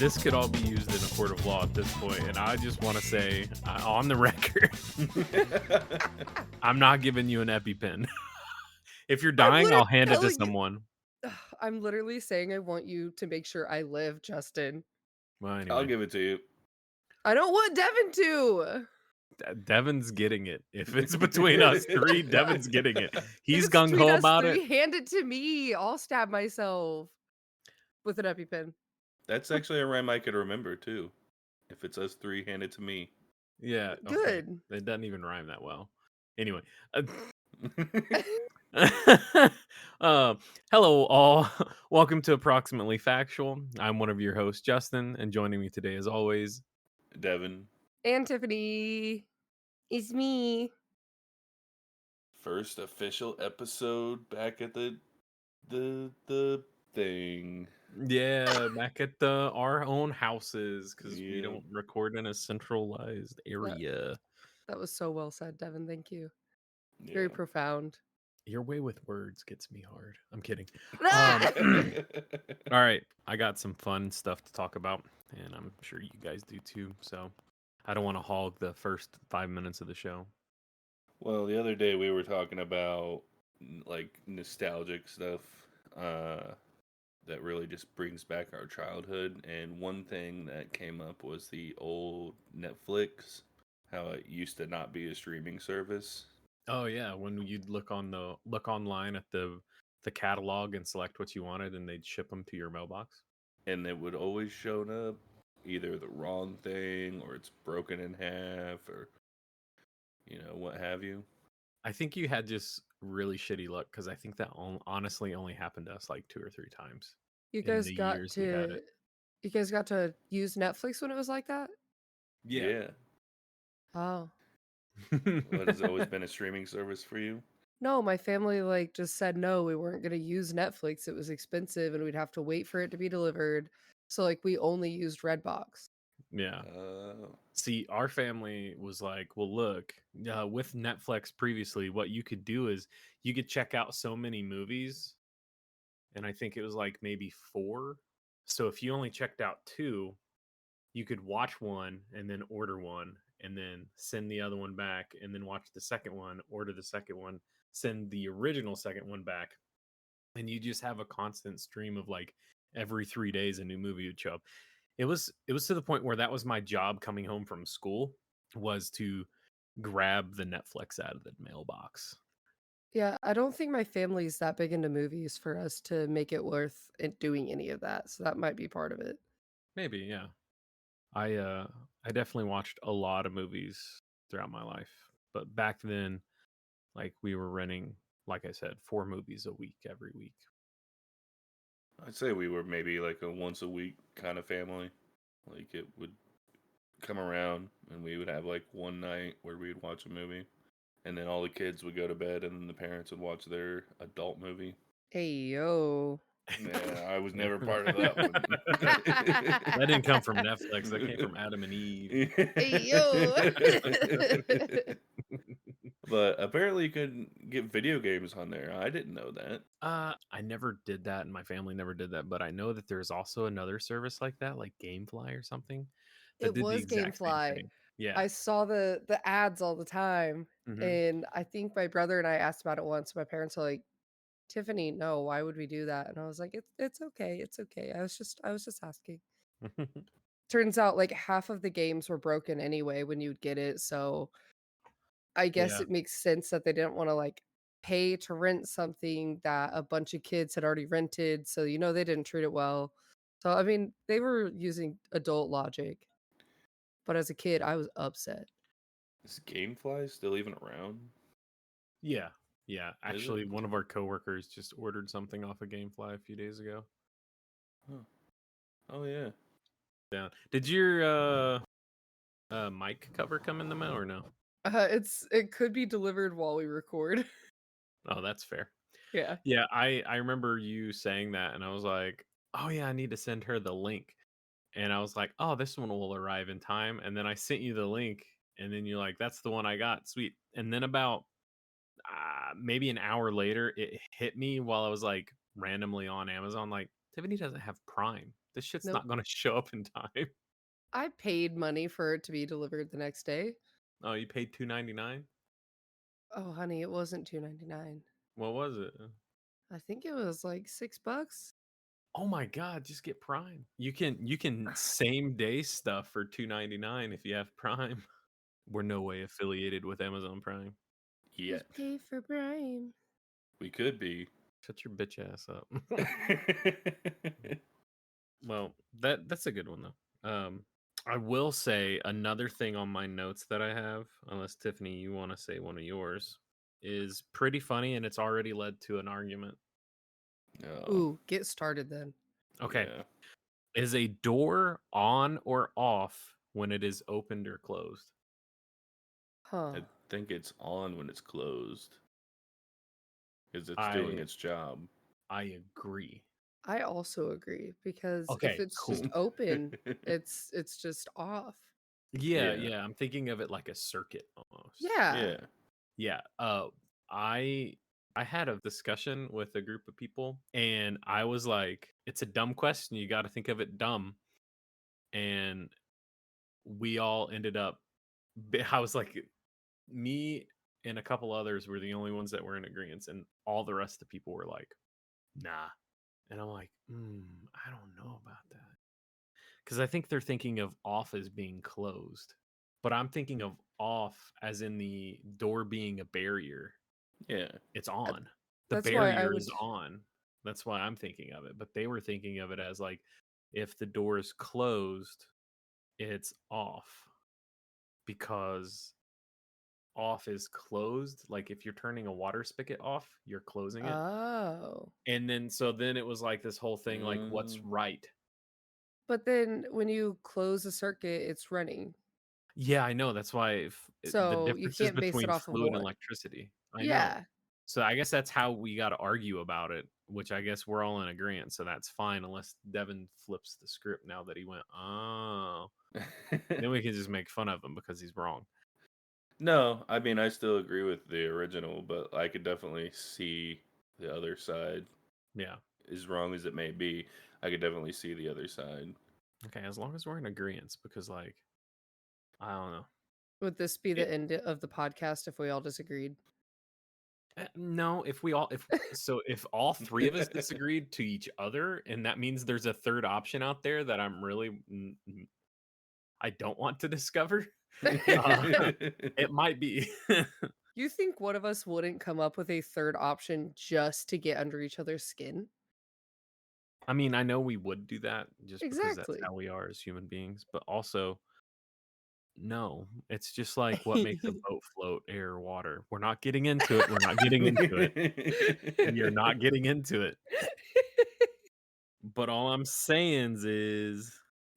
this could all be used in a court of law at this point, and I just want to say on the record, I'm not giving you an EpiPen. If you're I'm dying, literally I'll hand it to telling you. someone. I'm literally saying I want you to make sure I live, Justin. Well, I'll anyway, give it to you. I don't want Devin to. Devin's getting it. If it's between us three, Devin's getting it. If He's it's gung between ho us about three, it. hand it to me. I'll stab myself with an EpiPen. That's actually a rhyme I could remember too. If it's us three, hand it to me. Yeah, okay. Good. It doesn't even rhyme that well. Anyway, hello all. Welcome to Approximately Factual. I'm one of your hosts, Justin, and joining me today, as always, Devin, And Tiffany. It's me. first official episode back at the thing. yeah, back at our own houses because we Yeah. don't record in a centralized area. That was so well said, Devin. Thank you. Yeah. Very profound. Your way with words gets me hard. I'm kidding. Ah! All right, I got some fun stuff to talk about, and I'm sure you guys do too. So I don't want to hog the first 5 minutes of the show. Well, the other day we were talking about like nostalgic stuff that really just brings back our childhood, and one thing that came up was the old Netflix, how it used to not be a streaming service. Oh yeah, when you'd look online at the catalog and select what you wanted, and they'd ship them to your mailbox. And it would always show up either the wrong thing or it's broken in half or what have you. I think you had just really shitty luck because I think that honestly only happened to us like 2 or 3 times. You in guys the got years we had to. it. You guys got to use Netflix when it was like that. Yeah. Oh. What, has it always been a streaming service for you? No, my family just said no, we weren't going to use Netflix. It was expensive and we'd have to wait for it to be delivered. So we only used Redbox. Yeah. See, our family was like, well, look, with Netflix previously, what you could do is you could check out so many movies. And I think it was like maybe 4. So if you only checked out 2, you could watch one and then order one and then send the other one back and then watch the second one, order the second one, send the original second one back. And you just have a constant stream of like every 3 days a new movie would show up. It was to the point where that was my job coming home from school, was to grab the Netflix out of the mailbox. Yeah, I don't think my family's that big into movies for us to make it worth it doing any of that. So that might be part of it. Maybe, yeah. I definitely watched a lot of movies throughout my life. But back then, like we were renting, like I said, 4 movies a week every week. I'd say we were maybe like a once a week kind of family. Like it would come around and we would have like one night where we'd watch a movie. And then all the kids would go to bed and then the parents would watch their adult movie. Hey, yo. Yeah, I was never part of that one. That didn't come from Netflix. That came from Adam and Eve. Hey, yo. But apparently you could get video games on there. I didn't know that. I never did that, and my family never did that. But I know that there's also another service like that, like GameFly or something, that It did the was exact same GameFly. thing. Yeah. I saw the ads all the time. Mhm. And I think my brother and I asked about it once. My parents were like, Tiffany, no, why would we do that? And I was like, it's okay. It's okay. I was just asking. Turns out like half of the games were broken anyway when you'd get it. So I guess Yeah. it makes sense that they didn't want to pay to rent something that a bunch of kids had already rented. So, they didn't treat it well. So, I mean, they were using adult logic. But as a kid, I was upset. Is GameFly still even around? Yeah. Yeah. Is Actually, it? one of our coworkers just ordered something off of GameFly a few days ago. Huh. Oh yeah. Yeah. Did your mic cover come in the mail or no? It could be delivered while we record. Oh, that's fair. Yeah. Yeah, I remember you saying that, and I was like, oh yeah, I need to send her the link. And I was like, oh, this one will arrive in time. And then I sent you the link, and then you're like, that's the one I got. Sweet. And then about maybe an hour later, it hit me while I was like randomly on Amazon, like, Tiffany doesn't have Prime. This shit's Nope. not gonna show up in time. I paid money for it to be delivered the next day. Oh, you paid $2.99? Oh, honey, it wasn't $2.99. What was it? I think it was like $6. Oh my God, just get Prime. You can same day stuff for $2.99 if you have Prime. We're no way affiliated with Amazon Prime. Yet. Just pay for Prime. We could be. Shut your bitch ass up. Well, that's a good one though. I will say another thing on my notes that I have, unless Tiffany, you want to say one of yours, is pretty funny and it's already led to an argument. No. Ooh, get started then. Okay. Yeah. Is a door on or off when it is opened or closed? Huh. I think it's on when it's closed. Because it's doing its job. I agree. I also agree because if Okay, it's cool. just open, it's just off. Yeah, Yeah. yeah. I'm thinking of it like a circuit almost. Yeah. Yeah. Yeah. I had a discussion with a group of people and I was like, it's a dumb question. You got to think of it dumb. And we all ended up, I was like, me and a couple others were the only ones that were in agreement. And all the rest of the people were like, nah. And I'm like, I don't know about that. Because I think they're thinking of off as being closed. But I'm thinking of off as in the door being a barrier. Yeah. It's on. The That's why I barrier would is on. That's why I'm thinking of it. But they were thinking of it as like if the door is closed, it's off. Because off is closed. Like if you're turning a water spigot off, you're closing it. Oh. And then then it was like this whole thing like what's right? But then when you close a circuit, it's running. Yeah, I know. That's why the So you differences can't base it between off of fluid and one. electricity. I know. Yeah. So I guess that's how we got to argue about it, which I guess we're all in agreement. So that's fine, unless Devin flips the script now that he went, oh. Then we can just make fun of him because he's wrong. No, I mean, I still agree with the original, but I could definitely see the other side. Yeah. As wrong as it may be, I could definitely see the other side. Okay, as long as we're in agreement, because like, I don't know. Would this be the end of the podcast if we all disagreed? No, if all three of us disagreed to each other, and that means there's a third option out there that I don't want to discover. It might be. You think one of us wouldn't come up with a third option just to get under each other's skin? I mean, I know we would do that just because that's Exactly. how we are as human beings, but also, no, it's just like what makes a boat float, air or water. We're not getting into it. We're not getting into it. You're not getting into it. But all I'm saying is,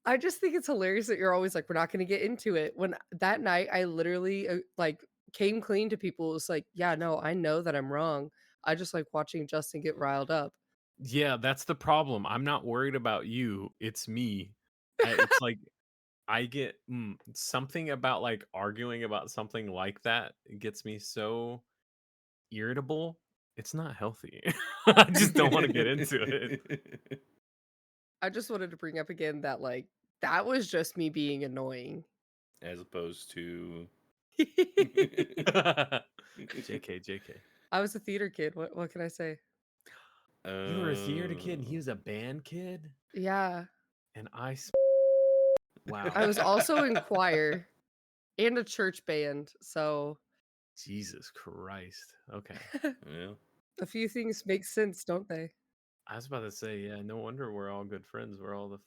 I just think it's hilarious that you're always like, we're not going to get into it. When that night I literally like came clean to people. It was like, yeah, no, I know that I'm wrong. I just like watching Justin get riled up. yeah, that's the problem. I'm not worried about you. It's me. It's like I get something about like arguing about something like that. It gets me so irritable. It's not healthy. I just don't want to get into it. I just wanted to bring up again that like that was just me being annoying. As opposed to JK. I was a theater kid. What can I say? You were a theater kid and he was a band kid? Yeah. And wow. I was also in choir and a church band, so Jesus Christ. Okay. Yeah. a few things make sense, don't they? I was about to say, yeah, no wonder we're all good friends. We're all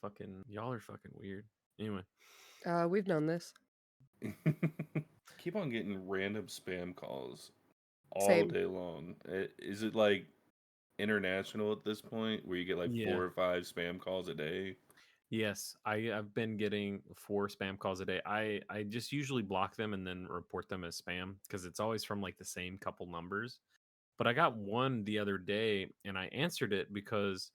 y'all are fucking weird. Anyway. We've known this. Keep on getting random spam calls all Same. day long. Is it like international at this point where you get like 4 or 5 spam calls a day? Yes, I've been getting 4 spam calls a day. I just usually block them and then report them as spam because it's always from like the same couple numbers. But I got one the other day and I answered it because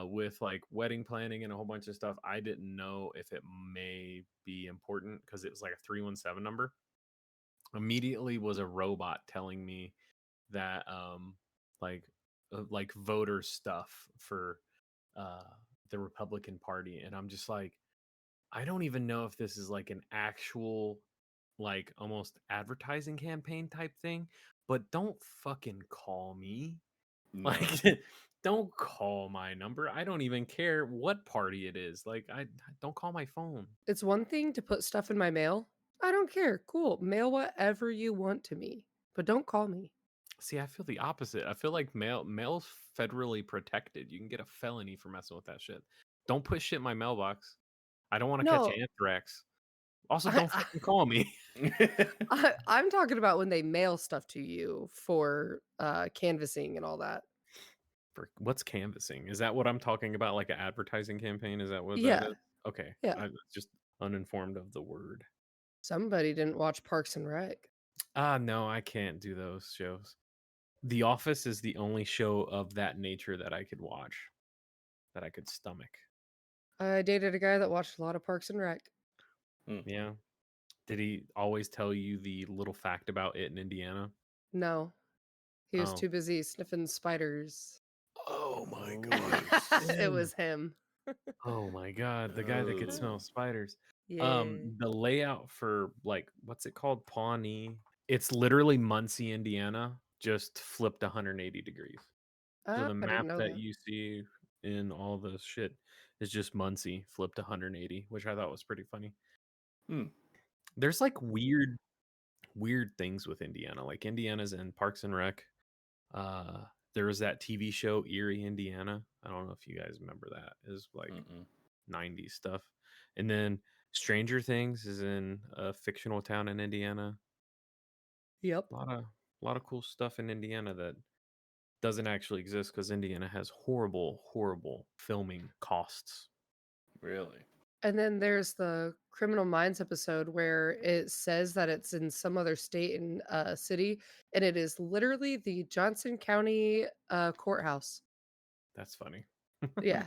with like wedding planning and a whole bunch of stuff, I didn't know if it may be important because it was like a 317 number. Immediately was a robot telling me that like voter stuff for the Republican Party, and I'm just like, I don't even know if this is like an actual, like almost advertising campaign type thing, but don't fucking call me. No. Like, don't call my number. I don't even care what party it is. Like, I don't call my phone. It's one thing to put stuff in my mail. I don't care. Cool. Mail whatever you want to me, but don't call me. See, I feel the opposite. I feel like mail's federally protected. You can get a felony for messing with that shit. Don't put shit in my mailbox. I don't want to catch No, anthrax. Also, I, don't fucking call me. I'm talking about when they mail stuff to you for canvassing and all that. For what's canvassing? Is that what I'm talking about? Like an advertising campaign? Is that what that Yeah, is? Okay, yeah. I'm just uninformed of the word. Somebody didn't watch Parks and Rec. No, I can't do those shows. The Office is the only show of that nature that I could watch, that I could stomach. I dated a guy that watched a lot of Parks and Rec. Yeah. Did he always tell you the little fact about it in Indiana? No, he was Oh. too busy sniffing spiders. Oh my gosh. It was him. Oh my god, the guy that could smell spiders. Yeah. The layout for, like, what's it called? Pawnee. It's literally Muncie, Indiana, just flipped 180 degrees. So I the didn't map know that that. you see in all the shit is just Muncie flipped 180, which I thought was pretty funny. There's like weird things with Indiana. Like Indiana's in Parks and Rec. There was that TV show Erie, Indiana. I don't know if you guys remember that. It was like 90s stuff. And then Stranger Things is in a fictional town in Indiana. Yep. A lot of cool stuff in Indiana that doesn't actually exist because Indiana has horrible filming costs. Really? And then there's the Criminal Minds episode where it says that it's in some other state and city, and it is literally the Johnson County courthouse. That's funny. Yeah.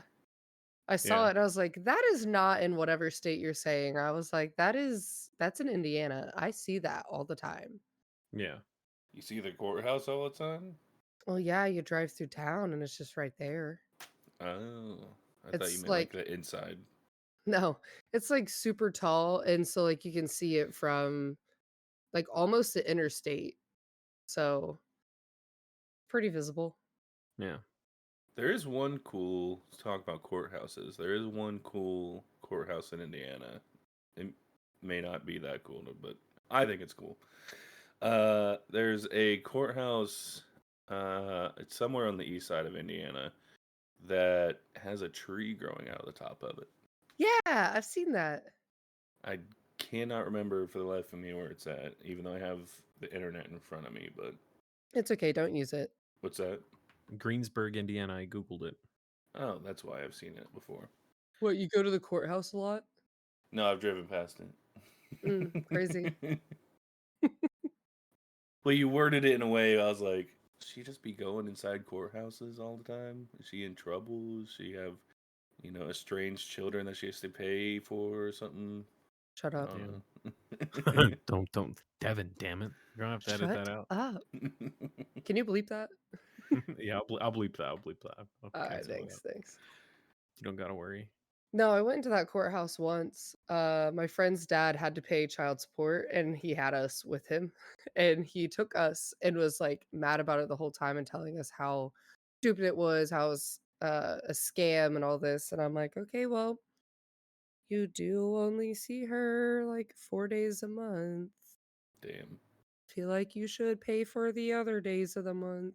I saw it and I was like, that is not in whatever state you're saying. I was like, that's in Indiana. I see that all the time. Yeah. You see the courthouse all the time? Well, yeah, you drive through town and it's just right there. Oh. I thought you It's meant like the inside. No, it's like super tall, and so like you can see it from like almost the interstate. So pretty visible. Yeah. There is one cool, let's talk about courthouses. There is one cool courthouse in Indiana. It may not be that cool, but I think it's cool. There's a courthouse, it's somewhere on the east side of Indiana that has a tree growing out of the top of it. Yeah, I've seen that. I cannot remember for the life of me where it's at, even though I have the internet in front of me, but It's okay, don't use it. what's that? Greensburg, Indiana. I Googled it. Oh, that's why I've seen it before. What, you go to the courthouse a lot? No, I've driven past it. Crazy. Well, you worded it in a way I was like, does she just be going inside courthouses all the time? Is she in trouble? Does she have, estranged children that she has to pay for or something? Shut up. Don't, Devin, damn it. You're going to have to edit that out. Up. Can you bleep that? Yeah, I'll bleep that. I'll bleep that. All right, thanks. You don't got to worry. No, I went into that courthouse once. My friend's dad had to pay child support and he had us with him. And he took us and was like mad about it the whole time and telling us how stupid it was, how it was a scam and all this. And I'm like, okay, well, you do only see her like 4 days a month. Damn. Feel like you should pay for the other days of the month.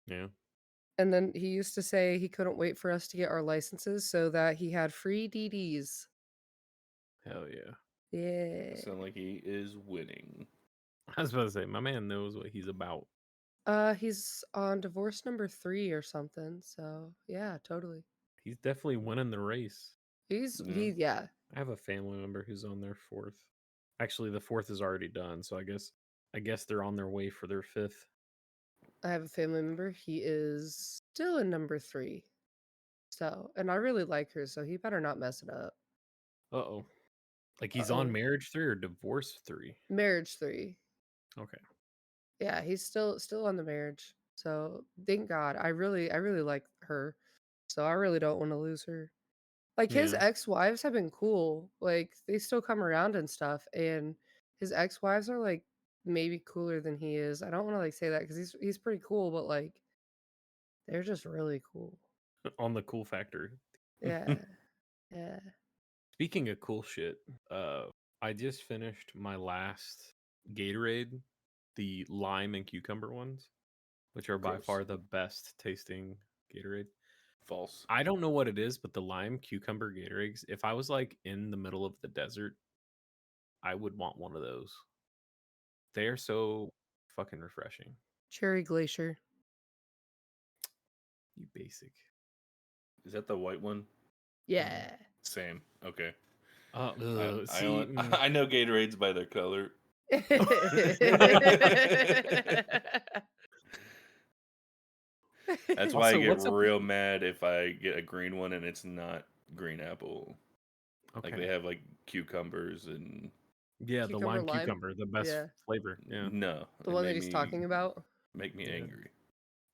Yeah. And then he used to say he couldn't wait for us to get our licenses so that he had free DDs. Hell yeah. Yeah. Sound like he is winning. I was about to say, my man knows what he's about. He's on divorce number 3 or something. So yeah, totally. He's definitely winning the race. Yeah. I have a family member who's on their 4th. Actually, the 4th is already done, so I guess they're on their way for their 5th. I have a family member. He is still in number 3. So, and I really like her, so he better not mess it up. Uh-oh. Like he's on marriage 3 or divorce 3? Marriage 3. Okay. Yeah, he's still on the marriage. So thank God. I really like her. so I really don't want to lose her. Like his Yeah. ex-wives have been cool. Like they still come around and stuff, and his ex-wives are like maybe cooler than he is. I don't want to like say that because he's pretty cool, but like they're just really cool. On the cool factor. Yeah, yeah. Speaking of cool shit, I just finished my last Gatorade, the lime and cucumber ones, which are by Gross. far the best tasting Gatorade. False. I don't know what it is, but the lime cucumber Gatorades, if I was like in the middle of the desert, I would want one of those. They are so fucking refreshing. Cherry Glacier. You basic. Is that the white one? Yeah. Same. Okay. See, I know Gatorades by their color. That's why I Also, get what's up with- real mad if I get a green one and it's not green apple. Like they okay. have like cucumbers and Yeah, the Cucumber lime lime? cucumber, the best Yeah. flavor. Yeah. no, The it one that made he's me talking about. make me Yeah. angry.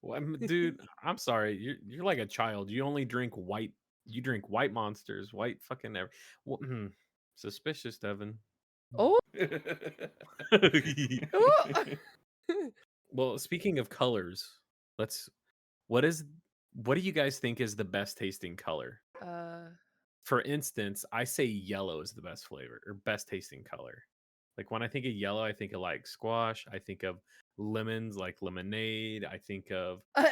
Well, dude, I'm sorry. You're like a child. You only drink white. You drink white monsters, white fucking ever. Well, suspicious, Devin. Oh. Oh. Well, speaking of colors, what do you guys think is the best tasting color? For instance, I say yellow is the best flavor or best tasting color. Like when I think of yellow, I think of like squash. I think of lemons, like lemonade. I think of why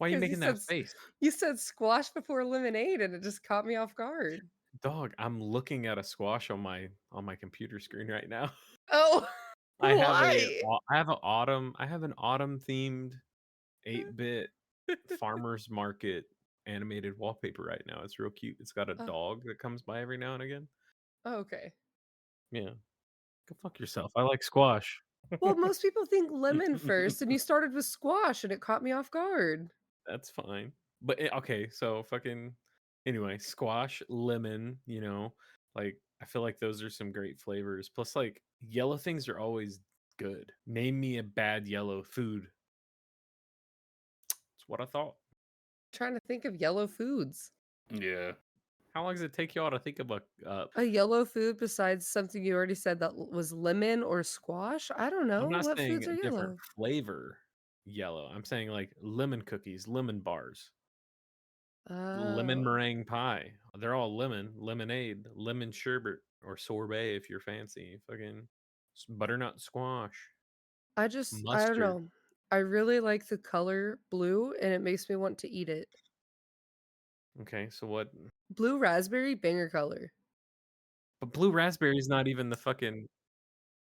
are you 'Cause making that face? you said squash before lemonade, and it just caught me off guard. Dog, I'm looking at a squash on my computer screen right now. Oh, I have why? I have an autumn themed 8-bit farmers market animated wallpaper right now. It's real cute. It's got a Oh. dog that comes by every now and again. Oh, okay. Yeah. Go fuck yourself. I like squash. Well, most people think lemon first, and you started with squash, and it caught me off guard. That's fine. But okay, so fucking anyway, squash, lemon, like I feel like those are some great flavors. Plus like yellow things are always good. Name me a bad yellow food. That's what I thought. Trying to think of yellow foods. Yeah. How long does it take y'all to think of A yellow food besides something you already said that was lemon or squash? I don't know. I'm not What saying foods are different yellow? flavor yellow. I'm saying like lemon cookies, lemon bars, lemon Oh. meringue pie. They're all lemon, lemonade, lemon sherbet, or sorbet if you're fancy. Fucking butternut squash, I don't mustard. know. I really like the color blue, and it makes me want to eat it. Okay, so what? Blue raspberry, banger color. But blue raspberry is not even the fucking.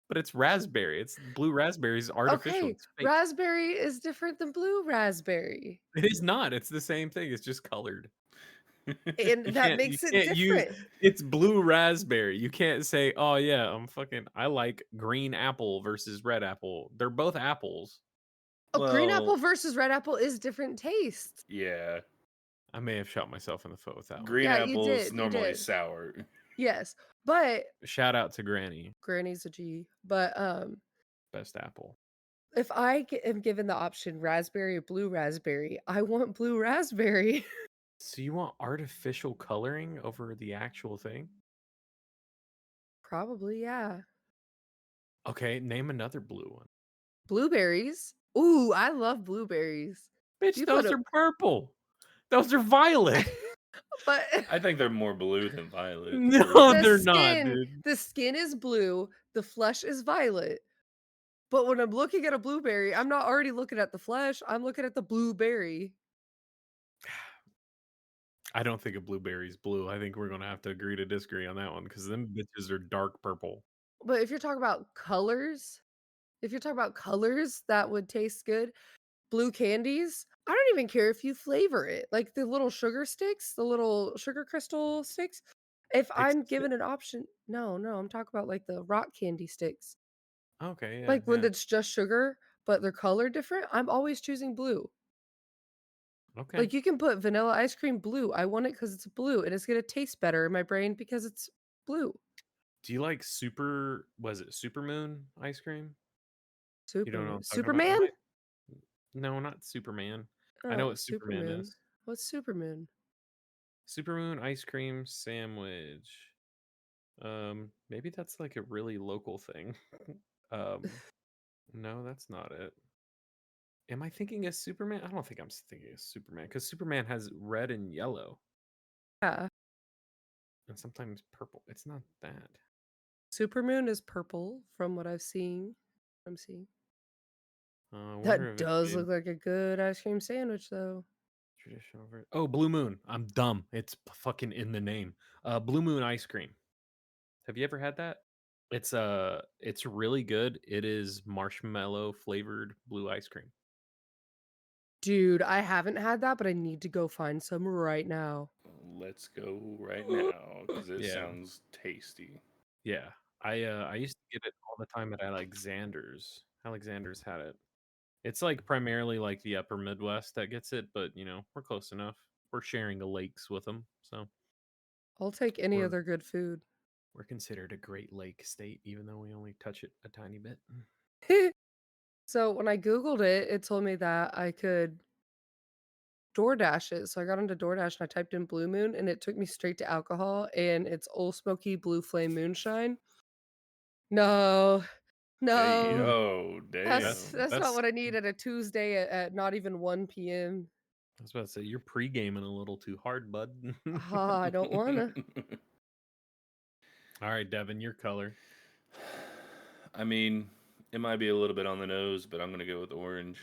But it's raspberry. It's blue raspberry is artificial. Okay, It's fake. raspberry is different than blue raspberry. It is not. It's the same thing. It's just colored. And that You makes it can't use different. it's blue raspberry. You can't say, "Oh yeah, I like green apple versus red apple." They're both apples. Oh, green apple Well, versus red apple is different taste. yeah. I may have shot myself in the foot with that one. Green Yeah, you apple's did, you normally did. sour. Yes, but Shout out to Granny, Granny's a G. But best apple. if I am given the option raspberry or blue raspberry, I want blue raspberry. So you want artificial coloring over the actual thing? Probably, yeah. Okay, name another blue one. Blueberries. Ooh, I love blueberries. Bitch, You those put are purple. Those are violet. But I think they're more blue than violet. No, the they're not, skin, dude. the skin is blue, the flesh is violet. But when I'm looking at a blueberry, I'm not already looking at the flesh. I'm looking at the blueberry. I don't think a blueberry is blue. I think we're gonna have to agree to disagree on that one because them bitches are dark purple. But if you're talking about colors, that would taste good. Blue candies, I don't even care if you flavor it. Like the little sugar sticks, the little sugar crystal sticks. If I'm Pixie stick. given an option, no, I'm talking about like the rock candy sticks. Okay, yeah, Like when yeah. it's just sugar, but they're colored different, I'm always choosing blue. Okay. Like you can put vanilla ice cream blue. I want it because it's blue and it's gonna taste better in my brain because it's blue. Do you like Supermoon ice cream? You don't know what I'm talking about? Superman? No, not Superman. I know Oh, what Superman Supermoon. is. What's supermoon? Supermoon ice cream sandwich. Maybe that's like a really local thing. No, that's not it. Am I thinking of Superman? I don't think I'm thinking of Superman because Superman has red and yellow Yeah. and sometimes purple. It's not that. Supermoon is purple from what I've seen. I'm seeing. I wonder That if it's does made look like a good ice cream sandwich, though. traditional. Oh, Blue Moon. I'm dumb. It's fucking in the name. Blue Moon ice cream. Have you ever had that? It's really good. It is marshmallow flavored blue ice cream. Dude, I haven't had that, but I need to go find some right now. Let's go right now because it Yeah. sounds tasty. Yeah. I used to get it all the time at Alexander's. Alexander's had it. It's like primarily like the upper Midwest that gets it, but you know, we're close enough. We're sharing the lakes with them, so I'll take any we're other good food. we're considered a Great Lake state, even though we only touch it a tiny bit. So when I Googled it, it told me that I could DoorDash it. So I got into DoorDash and I typed in Blue Moon and it took me straight to alcohol and it's Old Smoky Blue Flame Moonshine. No, Hey, no. oh, That's damn. that's not what I need at a Tuesday at not even 1 p.m. I was about to say you're pre-gaming a little too hard, bud. I don't wanna. All right, Devin, your color. I mean, it might be a little bit on the nose, but I'm going to go with orange.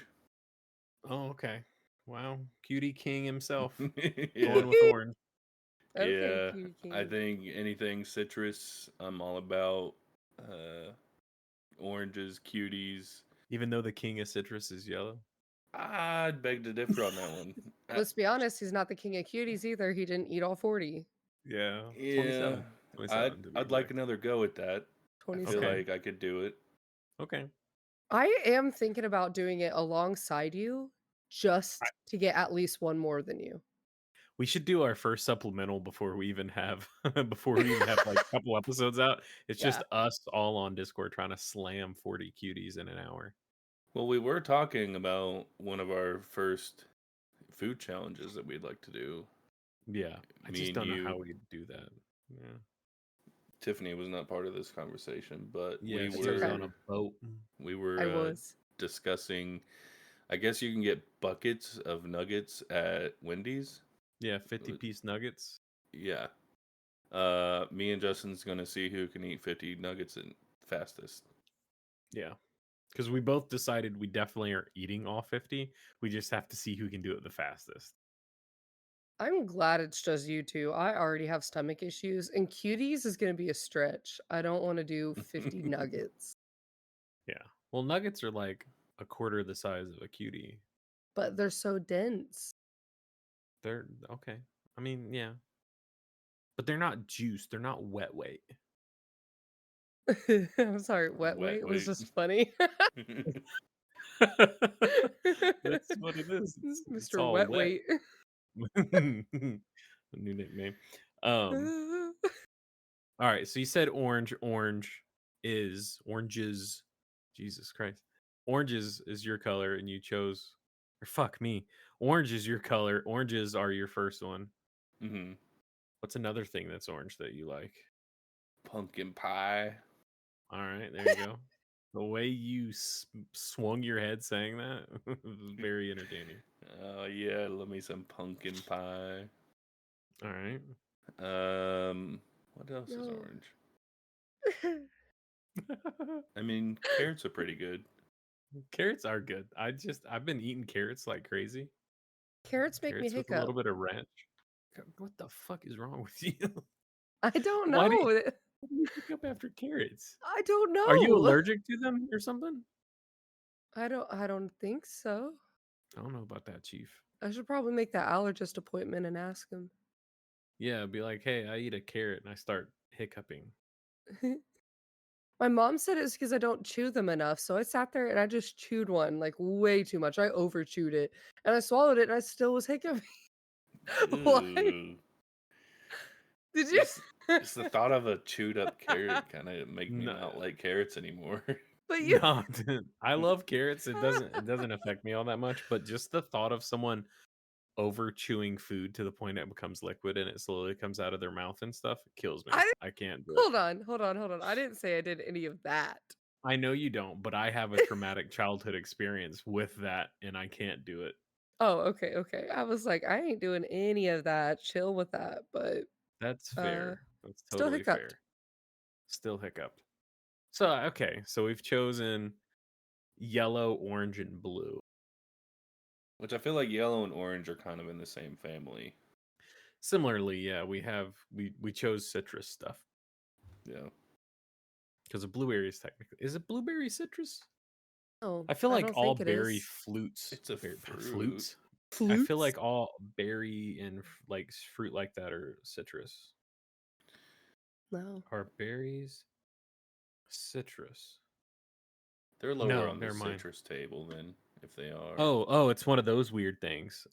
Oh, okay. Wow, cutie king himself Yeah. going with orange. Okay, Yeah, cutie I king. think anything citrus, I'm all about. Oranges, cuties. Even though the king of citrus is yellow. I'd beg to differ on that one. Let's be honest, he's not the king of cuties either. He didn't eat all 40. Yeah, Yeah, 27. 27 to be I'd like exact. another go at that. I feel 27. like I could do it. Okay. I am thinking about doing it alongside you just to get at least one more than you. We should do our first supplemental before we even have like a couple episodes out. It's just us all on Discord trying to slam 40 cuties in an hour. Well, we were talking about one of our first food challenges that we'd like to do. Yeah, I Me just and don't know you. how we'd do that. Yeah. Tiffany was not part of this conversation, but Yeah, we she was were on a boat. we I were was. discussing. I guess you can get buckets of nuggets at Wendy's. Yeah, 50-piece nuggets. Yeah. Me and Justin's gonna see who can eat 50 nuggets and fastest. Yeah. Because we both decided we definitely are eating all 50. We just have to see who can do it the fastest. I'm glad it's just you two. I already have stomach issues, and cuties is going to be a stretch. I don't want to do 50 nuggets. Yeah. Well, nuggets are like a quarter the size of a cutie. But they're so dense. They're okay. I mean, yeah. But they're not juice. They're not wet weight. I'm sorry, wet weight was just funny. That's what it is. It's Mr. all Wet wet. Weight. A new nickname. All right. So you said orange. Oranges. Jesus Christ. Oranges is your color, and you chose. Or fuck me. Orange is your color. Oranges are your first one. Mm-hmm. What's another thing that's orange that you like? Pumpkin pie. All right, there you go. The way you swung your head saying that was very entertaining. Oh yeah, love me some pumpkin pie. All right. What else is No. orange? I mean, carrots are pretty good. Carrots are good. I've been eating carrots like crazy. Carrots make me Carrots with a hiccup. little bit of ranch. What the fuck is wrong with you? I don't Why do know. you hiccup after carrots? I don't know. Are you allergic to them or something? I don't think so. I don't know about that, Chief. I should probably make that allergist appointment and ask him. Yeah, be like, hey, I eat a carrot and I start hiccuping. My mom said it's because I don't chew them enough. So I sat there and I just chewed one like way too much. I over chewed it and I swallowed it and I still was hiccuping. Why? Ooh. Did you? Just the thought of a chewed up carrot kind of make me No. not like carrots anymore. But you. No, I love carrots. It doesn't affect me all that much, but just the thought of someone over chewing food to the point it becomes liquid and it slowly comes out of their mouth and stuff, it kills me. I didn't, I can't do it. hold on. I didn't say I did any of that. I know you don't, but I have a traumatic childhood experience with that and I can't do it. Oh, okay. I was like, I ain't doing any of that. Chill with that. But That's uh fair. That's still totally hiccuped. fair. Still hiccuped. So, okay, so we've chosen yellow, orange, and blue. Which I feel like yellow and orange are kind of in the same family. Similarly, yeah, we chose citrus stuff Yeah. because a blueberry is technically, is it blueberry citrus? Oh, I feel I like don't all think it berry is. flutes. It's a Flutes. I feel Flutes? like all berry and like fruit like that are citrus. No. Are berries citrus? They're lower No, on the never mind. citrus table then, if they are. Oh, it's one of those weird things.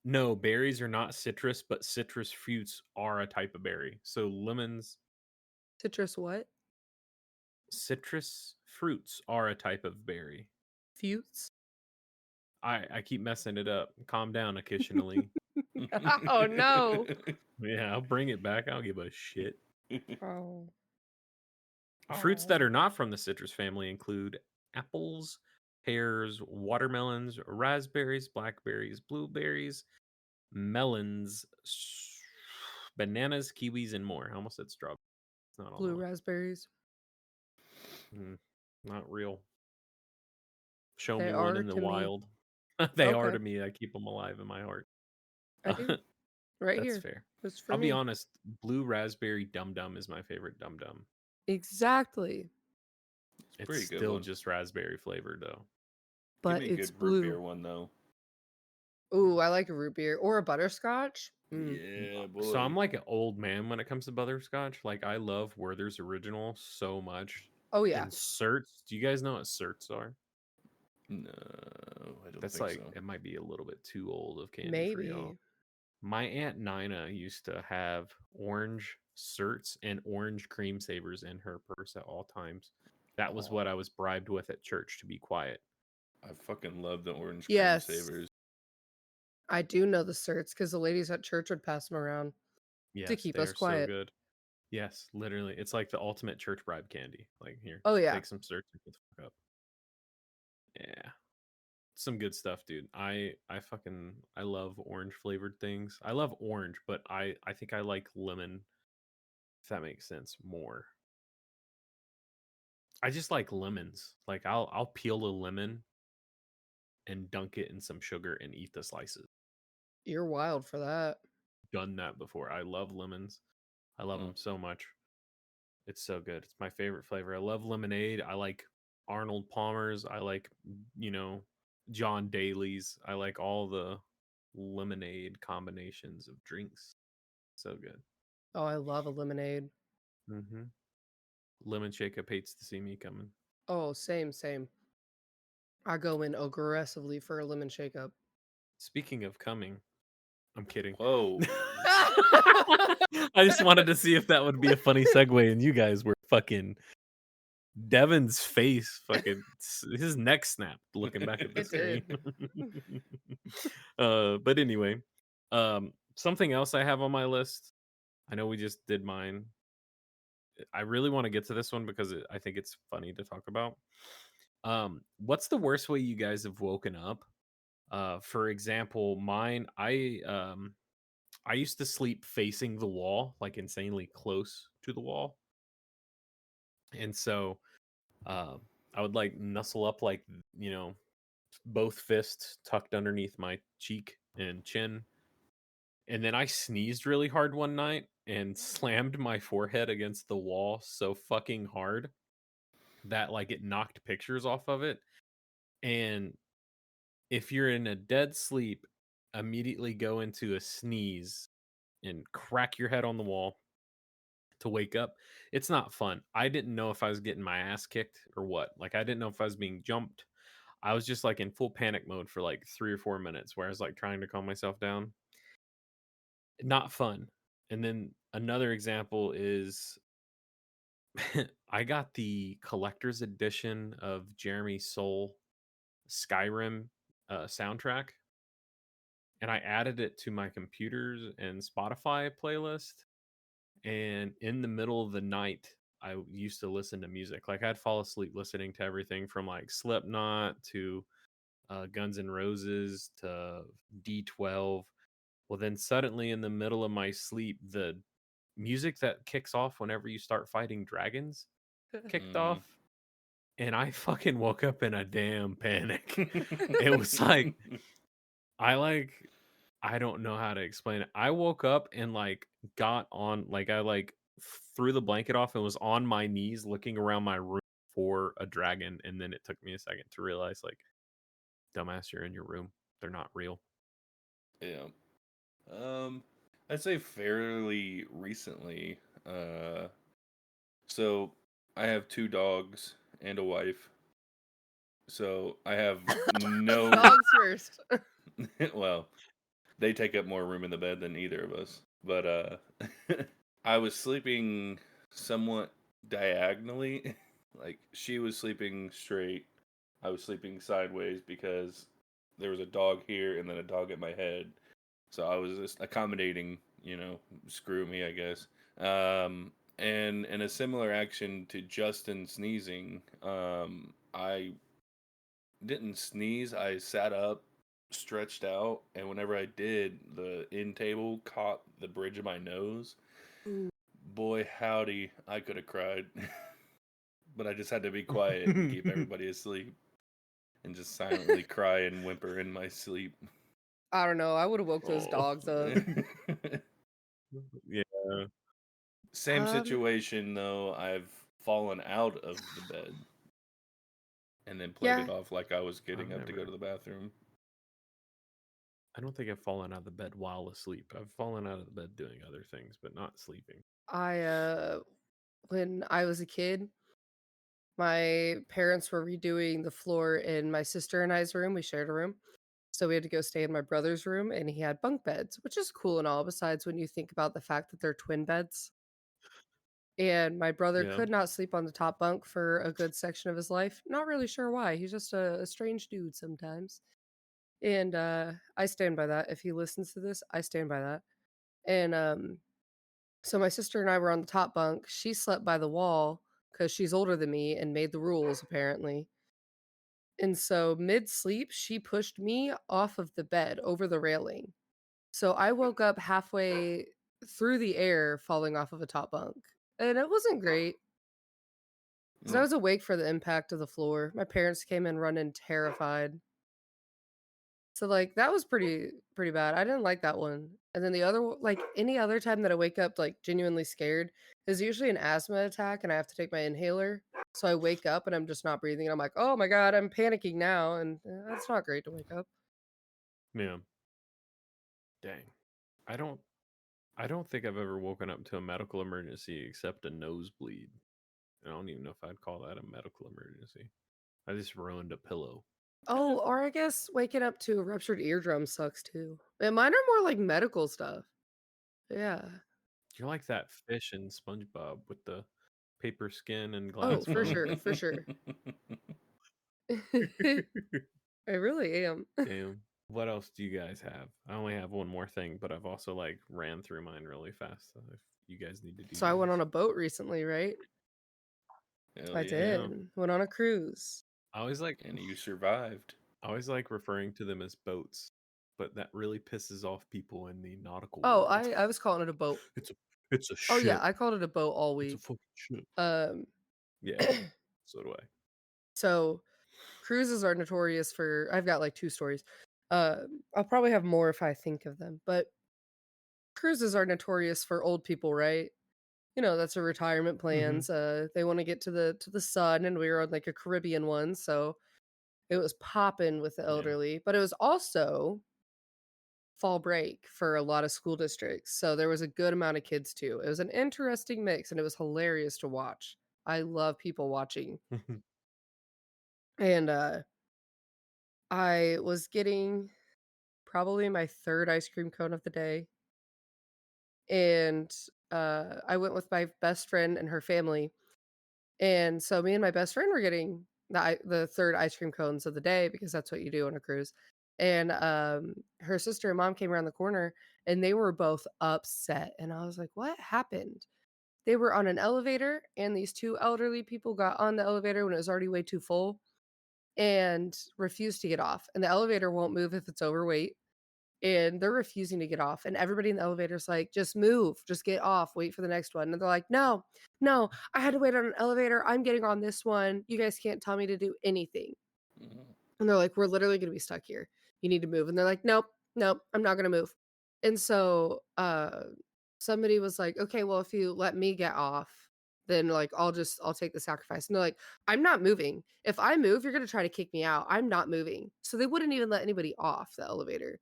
No, berries are not citrus, but citrus fruits are a type of berry. So lemons, Citrus what? citrus fruits are a type of berry. Futes? I keep messing it up. Calm down, occasionally. Oh no. Yeah, I'll bring it back. I don't give a shit. Oh. Fruits that are not from the citrus family include apples, pears, watermelons, raspberries, blackberries, blueberries, melons, bananas, kiwis, and more. I almost said strawberries. It's not all Blue those. raspberries. Not real. Show They me one are in the to me. wild. They are Okay. to me. I keep them alive in my heart. I do. Right That's here. fair. It's for I'll be me. honest. Blue raspberry dum dum is my favorite dum dum. Exactly. It's a It's pretty good still one. just raspberry flavored though. Give But me a it's good root beer blue. one though. Ooh, I like a root beer or a butterscotch. Yeah, boy. So I'm like an old man when it comes to butterscotch. Like I love Werther's Original so much. Oh yeah. And certs. Do you guys know what certs are? No, I don't That's think like so. it might be a little bit too old of candy for y'all. Maybe. My Aunt Nina used to have orange certs and orange cream savers in her purse at all times. That was what I was bribed with at church to be quiet. I fucking love the orange Yes. cream savers. I do know the certs because the ladies at church would pass them around to Yes, keep they us are so quiet. good. Yes, literally. It's like the ultimate church bribe candy. Like here, Oh yeah. take some certs and get the fuck up. Yeah. Some good stuff, dude. I love orange flavored things. I love orange, but I think I like lemon, if that makes sense, more. I just like lemons. Like I'll peel a lemon and dunk it in some sugar and eat the slices. You're wild for that. Done that before. I love lemons. I love them so much. It's so good. It's my favorite flavor. I love lemonade. I like Arnold Palmer's. I like, John Daly's. I like all the lemonade combinations of drinks. So good. Oh, I love a lemonade. Mm-hmm. Lemon Shake-Up hates to see me coming. Oh, same. I go in aggressively for a lemon shake-up. Speaking of coming, I'm kidding. Whoa. I just wanted to see if that would be a funny segue, and you guys were fucking Devin's face, fucking his neck snapped looking back at the It screen. did. But anyway, something else I have on my list. I know we just did mine. I really want to get to this one because I think it's funny to talk about. What's the worst way you guys have woken up? For example, mine, I used to sleep facing the wall, like insanely close to the wall. And so I would like nuzzle up, like, both fists tucked underneath my cheek and chin. And then I sneezed really hard one night and slammed my forehead against the wall so fucking hard that like it knocked pictures off of it. And if you're in a dead sleep, immediately go into a sneeze and crack your head on the wall to wake up. It's not fun. I didn't know if I was getting my ass kicked or what. Like I didn't know if I was being jumped. I was just like in full panic mode for like 3 or 4 minutes where I was like trying to calm myself down. Not fun. And then another example is I got the collector's edition of Jeremy Soule Skyrim soundtrack. and I added it to my computers and Spotify playlist. And in the middle of the night, I used to listen to music. Like I'd fall asleep listening to everything from like Slipknot to Guns N' Roses to D12. Well, then suddenly in the middle of my sleep, the music that kicks off whenever you start fighting dragons kicked off. And I fucking woke up in a damn panic. It was like, I don't know how to explain it. I woke up and like got on, like I like threw the blanket off and was on my knees looking around my room for a dragon. And then it took me a second to realize, like, dumbass, you're in your room. They're not real. Yeah. I'd say fairly recently. So I have 2 dogs and a wife. So I have no. Dogs first. Well, they take up more room in the bed than either of us. But I was sleeping somewhat diagonally. Like she was sleeping straight. I was sleeping sideways because there was a dog here and then a dog at my head. So I was just accommodating, screw me, I guess. And in a similar action to Justin sneezing, I didn't sneeze. I sat up, stretched out, and whenever I did, the end table caught the bridge of my nose. Ooh. Boy, howdy, I could have cried. But I just had to be quiet and keep everybody asleep and just silently cry and whimper in my sleep. I don't know. I would have woke those dogs up. Yeah. Same situation, though. I've fallen out of the bed and then played it off like I was getting up to go to the bathroom. I don't think I've fallen out of the bed while asleep. I've fallen out of the bed doing other things, but not sleeping. When I was a kid, my parents were redoing the floor in my sister and I's room. We shared a room. So we had to go stay in my brother's room, and he had bunk beds, which is cool and all, besides when you think about the fact that they're twin beds. And my brother could not sleep on the top bunk for a good section of his life. Not really sure why. He's just a strange dude sometimes. And I stand by that. If he listens to this, I stand by that. And so my sister and I were on the top bunk. She slept by the wall because she's older than me and made the rules, apparently. And so mid sleep, she pushed me off of the bed over the railing. So I woke up halfway through the air falling off of a top bunk. And it wasn't great. Because I was awake for the impact of the floor. My parents came in running terrified. So like that was pretty bad. I didn't like that one. And then the other like any other time that I wake up like genuinely scared is usually an asthma attack and I have to take my inhaler. So I wake up and I'm just not breathing and I'm like, "Oh my god, I'm panicking now." And that's not great to wake up. Yeah. Dang. I don't think I've ever woken up to a medical emergency except a nosebleed. I don't even know if I'd call that a medical emergency. I just ruined a pillow. Oh, or I guess waking up to a ruptured eardrum sucks too. And mine are more like medical stuff. Yeah. You're like that fish in SpongeBob with the paper skin and Oh, glass for bones. sure, for sure. I really am. Damn. What else do you guys have? I only have one more thing, but I've also like ran through mine really fast. So if you guys need to do So I went on a boat recently, right? I did. Went on a cruise. I always like, and you survived. I always like referring to them as boats, but that really pisses off people in the nautical Oh, world. I was calling it a boat. It's a ship. Oh yeah, I called it a boat all week. It's a fucking ship. Yeah, so do I. So cruises are notorious for. I've got like 2 stories. I'll probably have more if I think of them, but cruises are notorious for old people, right? You know, that's a retirement plans. They want to get to the sun, and we were on like a Caribbean one, so it was popping with the elderly. But it was also fall break for a lot of school districts, so there was a good amount of kids too. It was an interesting mix, and it was hilarious to watch. I love people watching. And I was getting probably my 3rd ice cream cone of the day. And I went with my best friend and her family. And so me and my best friend were getting the 3rd ice cream cones of the day because that's what you do on a cruise. And her sister and mom came around the corner and they were both upset. And I was like, what happened? They were on an elevator and these two elderly people got on the elevator when it was already way too full and refused to get off. And the elevator won't move if it's overweight. And they're refusing to get off. And everybody in the elevator's like, just move, just get off, wait for the next one. And they're like, no, no, I had to wait on an elevator. I'm getting on this one. You guys can't tell me to do anything. And they're like, we're literally going to be stuck here. You need to move. And they're like, nope, nope, I'm not going to move. And so somebody was like, okay, well, if you let me get off, then like I'll take the sacrifice. And they're like, I'm not moving. If I move, you're going to try to kick me out. I'm not moving. So they wouldn't even let anybody off the elevator.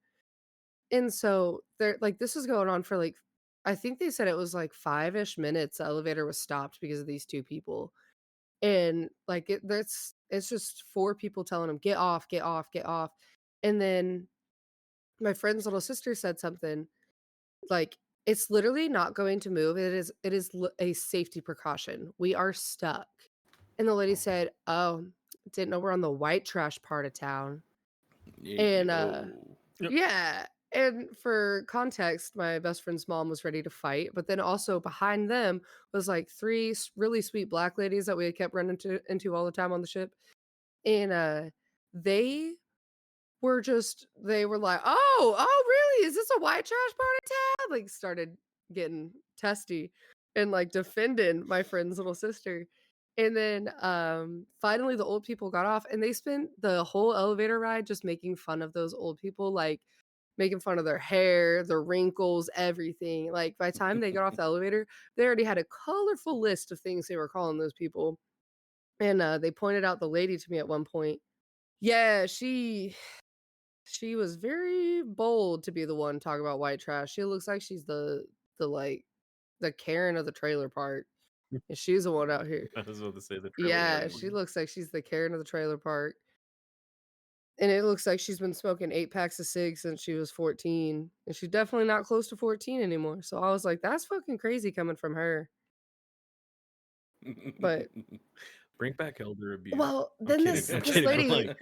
And so they're like, this was going on for like, I think they said it was like 5-ish minutes. The elevator was stopped because of these two people. And like it's just 4 people telling them, get off, get off, get off. And then my friend's little sister said something like, it's literally not going to move. It is a safety precaution. We are stuck. And the lady said, oh, didn't know we're on the white trash part of town. And Yep. yeah. And for context, my best friend's mom was ready to fight, but then also behind them was like 3 really sweet black ladies that we had kept running into all the time on the ship. And they they were like, oh, really? Is this a white trash part of town? Like started getting testy and like defending my friend's little sister. And then finally the old people got off and they spent the whole elevator ride just making fun of those old people, like making fun of their hair, their wrinkles, everything. Like by the time they got off the elevator, they already had a colorful list of things they were calling those people. And they pointed out the lady to me at one point. Yeah, she was very bold to be the one talking about white trash. She looks like she's the Karen of the trailer park. And she's the one out here. I was about to say the trailer Yeah, park she one. looks like she's the Karen of the trailer park. And it looks like she's been smoking 8 packs of cigs since she was 14. And she's definitely not close to 14 anymore. So I was like, that's fucking crazy coming from her. But Bring back elder abuse. well, I'm then kidding. I'm this kidding. But lady like,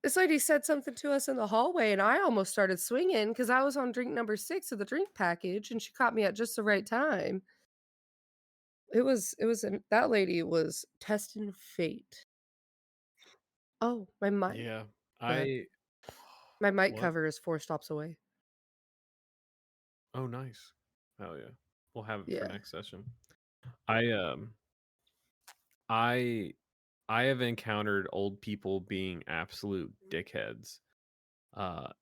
this lady said something to us in the hallway and I almost started swinging because I was on drink number 6 of the drink package and she caught me at just the right time. That lady was testing fate. Oh, my mic. yeah, Yeah. My mic What? cover is 4 stops away. Oh, nice. Hell yeah. We'll have it for Yeah. next session. I have encountered old people being absolute dickheads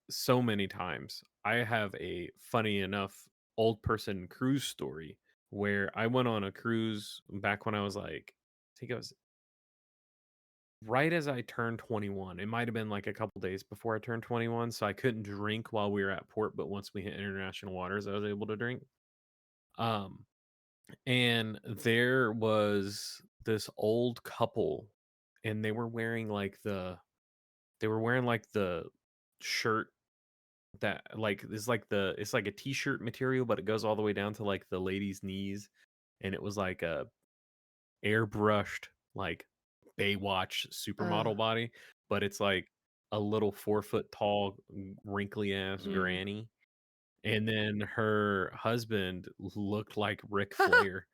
so many times. I have a funny enough old person cruise story where I went on a cruise back when I was like, I think it was right as I turned 21. It might have been like a couple days before I turned 21, so I couldn't drink while we were at port, but once we hit international waters, I was able to drink. And there was this old couple and they were wearing like the shirt that like is like it's like a t-shirt material, but it goes all the way down to like the lady's knees, and it was like a airbrushed like Baywatch supermodel body, but it's like a little 4 foot tall wrinkly ass granny, and then her husband looked like Ric Flair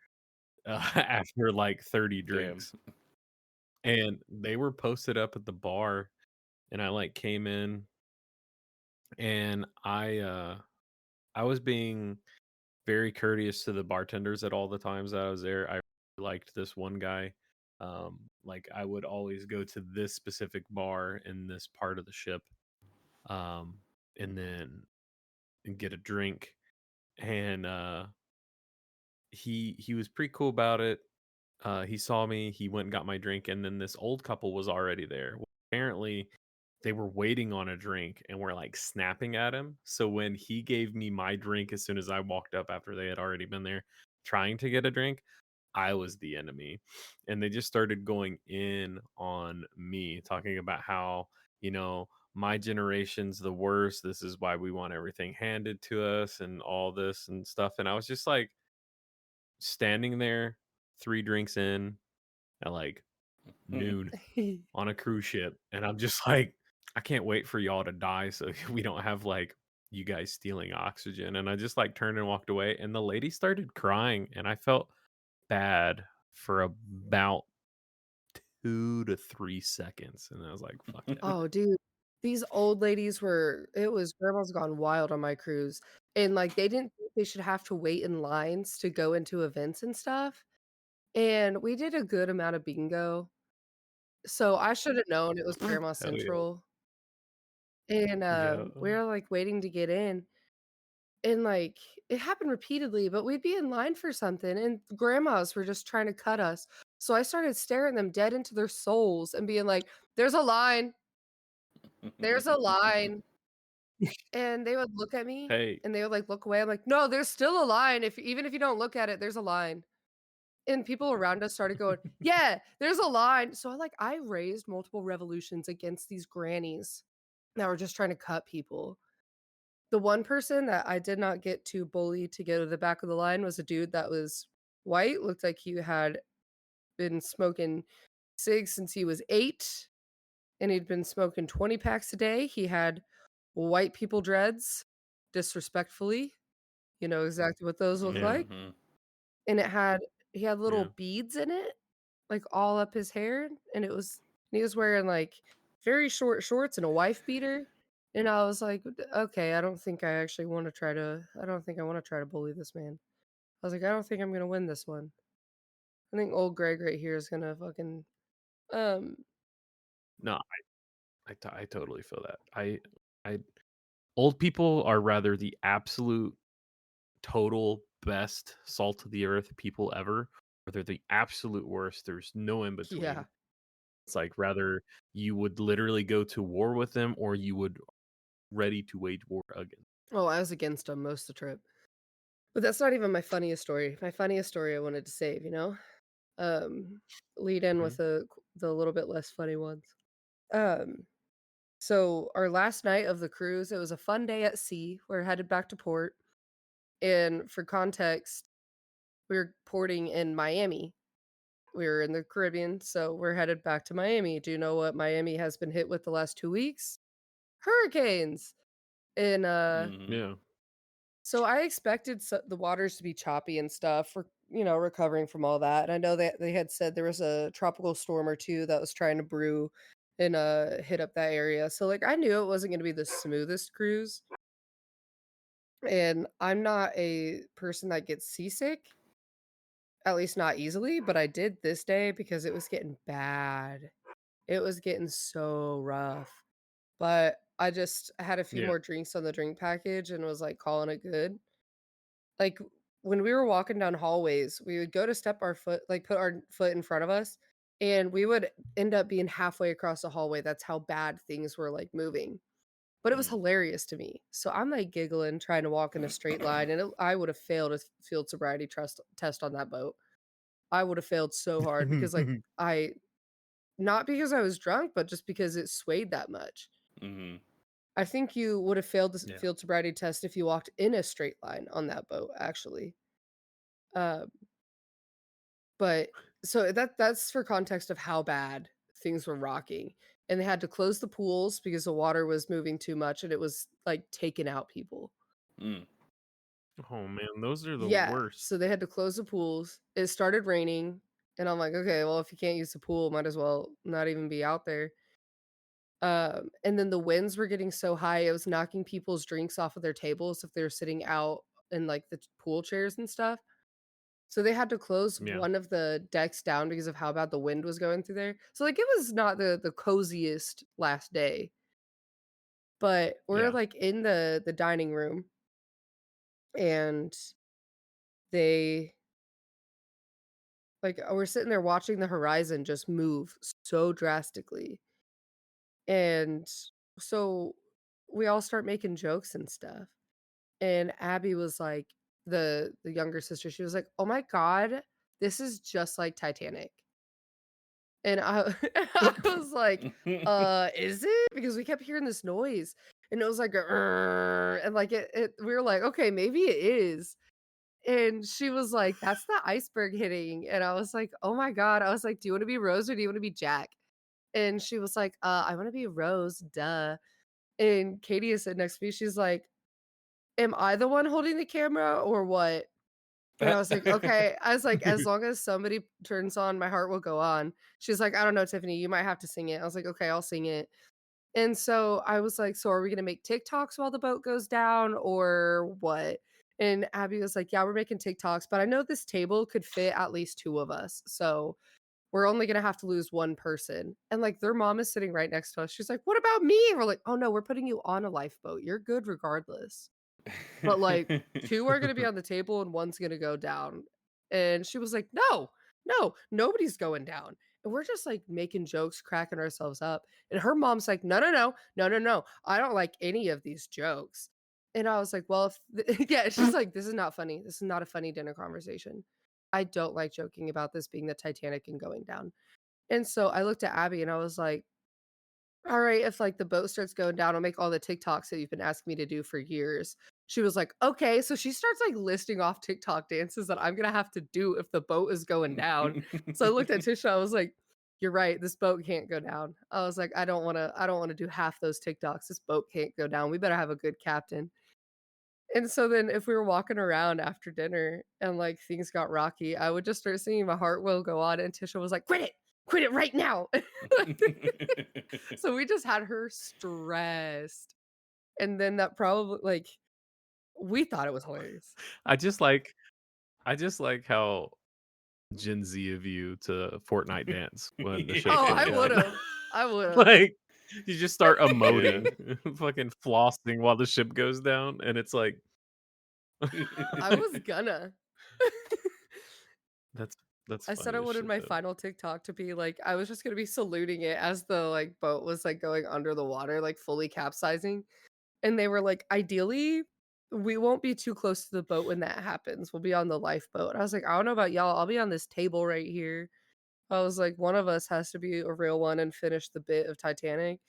after like 30 drinks. And they were posted up at the bar, and I like came in and I was being very courteous to the bartenders at all the times that I was there. I liked this one guy. Like I would always go to this specific bar in this part of the ship, and then get a drink. And he was pretty cool about it. He saw me, he went and got my drink, and then this old couple was already there. Well, apparently, they were waiting on a drink and were like snapping at him. So when he gave me my drink as soon as I walked up after they had already been there trying to get a drink, I was the enemy. And they just started going in on me, talking about how, my generation's the worst. This is why we want everything handed to us and all this and stuff. And I was just like standing there, 3 drinks in at like noon on a cruise ship. And I'm just like, I can't wait for y'all to die so we don't have like you guys stealing oxygen. And I just like turned and walked away, and the lady started crying, and I felt bad for about 2 to 3 seconds, and I was like, "Fuck that." Oh, dude, these old ladies it was grandma's gone wild on my cruise, and, like, they didn't think they should have to wait in lines to go into events and stuff, and we did a good amount of bingo, so I shoulda known it was Grandma Hell yeah. Central, and, Yeah. we were, like, waiting to get in, and, like, it happened repeatedly, but we'd be in line for something, and grandmas were just trying to cut us, so I started staring them dead into their souls and being like, "There's a line, there's a line." And they would look at me, Hey. and they would, like, look away. I'm like, "No, there's still a line. If even if you don't look at it, there's a line." And people around us started going, "Yeah, there's a line." So, I raised multiple revolutions against these grannies that were just trying to cut people. The one person that I did not get to bully to go to the back of the line was a dude that was white, looked like he had been smoking cigs since he was 8, and he'd been smoking 20 packs a day. He had white people dreads, disrespectfully. You know exactly what those look Yeah. like. And he had little Yeah. beads in it, like, all up his hair, and he was wearing, like, very short shorts and a wife beater, and I was like, Okay, I don't think I wanna try to bully this man." I was like, "I don't think I'm gonna win this one. I think old Greg right here is gonna fucking, um" No, I totally feel that. I old people are rather the absolute total best salt of the earth people ever, or they're the absolute worst. There's no in Yeah. between. It's like rather you would literally go to war with them, or you would ready to wage war again. Oh, I was against him most of the trip. But that's not even my funniest story. My funniest story I wanted to save, you know? Um, Lead in with Mhm. the little bit less funny ones. Um, so our last night of the cruise, it was a fun day at sea. We're headed back to port. And for context, we're porting in Miami. We're in the Caribbean, so we're headed back to Miami. Do you know what Miami has been hit with the last 2 weeks? Hurricanes. And Yeah. so I expected the waters to be choppy and stuff. For recovering from all that. And I know that they had said there was a tropical storm or two that was trying to brew and hit up that area. So like I knew it wasn't going to be the smoothest cruise. And I'm not a person that gets seasick, at least not easily, but I did this day because it was getting bad. It was getting so rough. But I had a few Yeah. more drinks on the drink package and was like calling it good. Like, when we were walking down hallways, we would go to step our foot like, put our foot in front of us, and we would end up being halfway across the hallway. That's how bad things were, like, moving. But it was hilarious to me. So I'm, like, giggling, trying to walk in a straight line, and I would have failed a field sobriety trust test on that boat. I would have failed so hard because, like, I not because I was drunk, but just because it swayed that much. Mm-hmm. I think you would have failed the Yeah. field sobriety test if you walked in a straight line on that boat, actually. Um, but so that's for context of how bad things were rocking. And they had to close the pools because the water was moving too much and it was like taking out people. Mm. Oh man, those are the Yeah. worst. So they had to close the pools. It started raining. And I'm like, okay, well, if you can't use the pool, might as well not even be out there. And then the winds were getting so high, it was knocking people's drinks off of their tables if they were sitting out in like the pool chairs and stuff. So they had to close Yeah. one of the decks down because of how bad the wind was going through there. So like it was not the coziest last day. But we're Yeah. like in the dining room and they we're sitting there watching the horizon just move so drastically. And so we all start making jokes and stuff. And Abby was like the younger sister, she was like, "Oh my god, this is just like Titanic." And I I was like, is it?" Because we kept hearing this noise, and it was like a "Rrr," and like it we were like, "Okay, maybe it is." And she was like, "That's the iceberg hitting." And I was like, "Oh my god." I was like, "Do you wanna be Rose or do you wanna be Jack?" And she was like, I want to be Rose, duh. And Katie is sitting next to me. She's like, am I the one holding the camera or what? And I was like, okay. I was like, as long as somebody turns on, my heart will go on. She's like, I don't know, Tiffany, you might have to sing it. I was like, okay, I'll sing it. And so I was like, so are we going to make TikToks while the boat goes down or what? And Abby was like, yeah, we're making TikToks, but I know this table could fit at least 2 of us. So we're only going to have to lose one person. And like their mom is sitting right next to us. She's like, what about me? And we're like, oh no, we're putting you on a lifeboat. You're good regardless. But like 2 are going to be on the table and 1's going to go down. And she was like, no, nobody's going down. And we're just like making jokes, cracking ourselves up. And her mom's like, no, no. I don't like any of these jokes. And I was like, well, yeah, she's like, this is not funny. This is not a funny dinner conversation. I don't like joking about this being the Titanic and going down. And so I looked at Abby and I was like, all right, if like the boat starts going down, I'll make all the TikToks that you've been asking me to do for years. She was like, okay. So she starts like listing off TikTok dances that I'm gonna have to do if the boat is going down. So I looked at Tisha, I was like, you're right, this boat can't go down. I was like, I don't wanna do half those TikToks. This boat can't go down. We better have a good captain. And so then if we were walking around after dinner and like things got rocky, I would just start singing My Heart Will Go On. And Tisha was like, quit it right now. So we just had her stressed. And then that probably like we thought it was hilarious. I just like how Gen Z of you to Fortnite dance when the ship Oh, goes I down. would have. I would have. Like you just start Yeah. emoting, fucking flossing while the ship goes down, and it's like I was gonna. that's I said I funny as wanted shit my though. final TikTok to be like I was just gonna be saluting it as the like boat was like going under the water, like fully capsizing. And they were like, ideally, we won't be too close to the boat when that happens. We'll be on the lifeboat. I was like, I don't know about y'all. I'll be on this table right here. I was like, one of us has to be a real one and finish the bit of Titanic.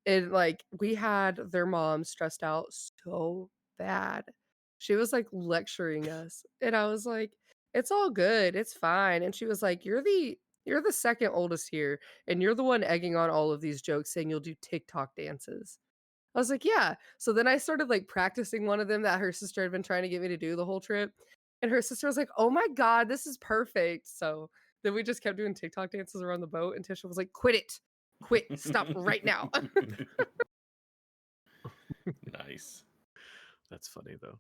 And like, we had their mom stressed out so bad. She was like lecturing us. And I was like, it's all good. It's fine. And she was like, you're the second oldest here, and you're the one egging on all of these jokes saying you'll do TikTok dances. I was like, yeah. So then I started like practicing one of them that her sister had been trying to get me to do the whole trip. And her sister was like, oh my God, this is perfect. So then we just kept doing TikTok dances around the boat. And Tisha was like, quit it. Quit. Stop right now. Nice. That's funny though.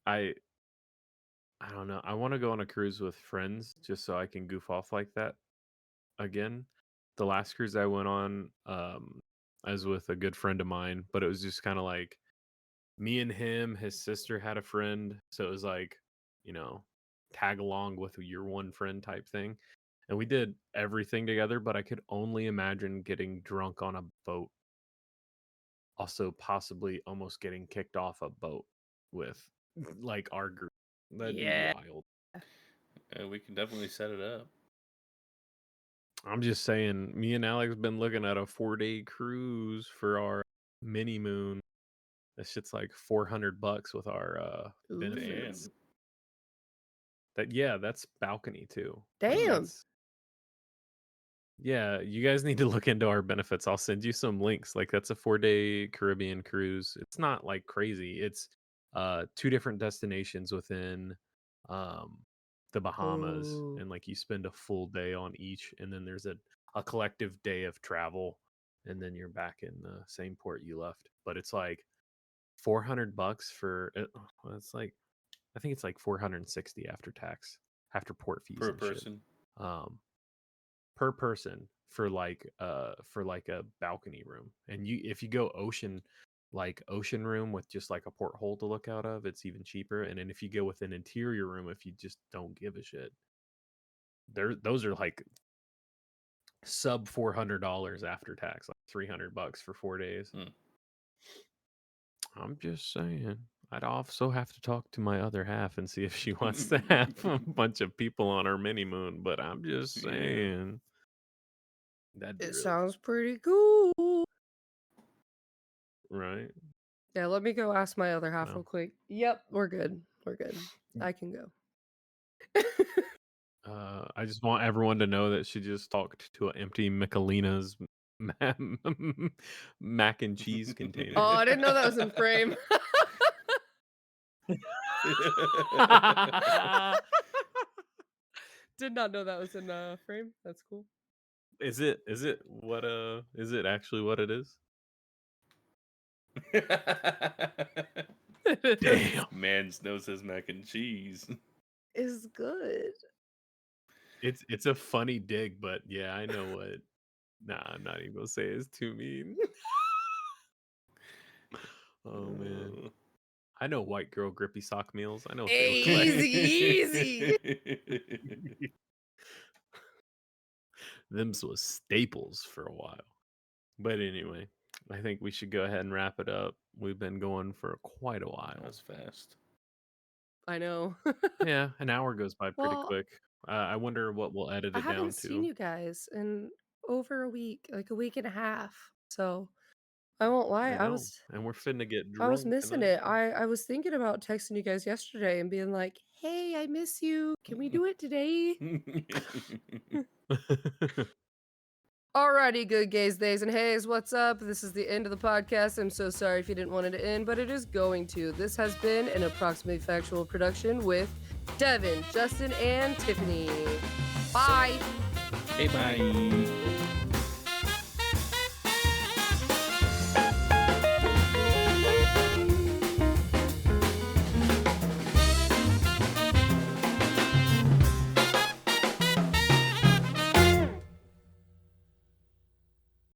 I don't know. I want to go on a cruise with friends just so I can goof off like that again. The last cruise I went on, I was with a good friend of mine, but it was just kind of like me and him. His sister had a friend, so it was like, you know, tag along with your one friend type thing. And we did everything together, but I could only imagine getting drunk on a boat. Also, possibly almost getting kicked off a boat with like our group. That'd be Yeah. wild. We can definitely set it up. I'm just saying, me and Alex been looking at a 4-day cruise for our mini moon. That shit's like $400 with our Ooh. benefits. Damn. That's balcony too. Damn. Yeah, you guys need to look into our benefits. I'll send you some links. Like that's a 4-day Caribbean cruise. It's not like crazy. It's 2 different destinations within the Bahamas, Ooh. and like you spend a full day on each, and then there's a collective day of travel, and then you're back in the same port you left. But it's like $400 for it. Well, it's like I think it's like 460 after tax, after port fees Per and shit. person. Per person for like a balcony room. And if you go ocean room with just like a porthole to look out of, it's even cheaper. And then if you go with an interior room, if you just don't give a shit, those are like sub $400 after tax, like $300 for 4 days. I'm just saying, I'd also have to talk to my other half and see if she wants to have a bunch of people on our mini moon, but I'm just saying. That'd be It really sounds pretty cool. right. Yeah, let me go ask my other half No. real quick. Yep, we're good. We're good. I can go. I just want everyone to know that she just talked to an empty Michelina's mac and cheese container. Oh, I didn't know that was in frame. Did not know that was in frame. That's cool. Is it what is it actually what it is? Damn. Man's knows his mac and cheese. Is good. It's a funny dig, but yeah, I know what. Nah, I'm not even gonna say it's too mean. Oh man. I know white girl grippy sock meals. I know what they look like. Easy. Them's was staples for a while. But anyway, I think we should go ahead and wrap it up. We've been going for quite a while. That's fast. I know. Yeah, an hour goes by pretty Well, quick. I wonder what we'll edit I it down haven't seen to. you guys in over a week, like a week and a half. So I won't lie, I I know, was and we're finna get I was drunk missing tonight. it. I was thinking about texting you guys yesterday and being like, "Hey, I miss you. Can we do it today?" Alrighty, good gays, theys, and hays. What's up? This is the end of the podcast. I'm so sorry if you didn't want it to end, but it is going to. This has been an approximately factual production with Devin, Justin, and Tiffany. Bye. Hey, bye.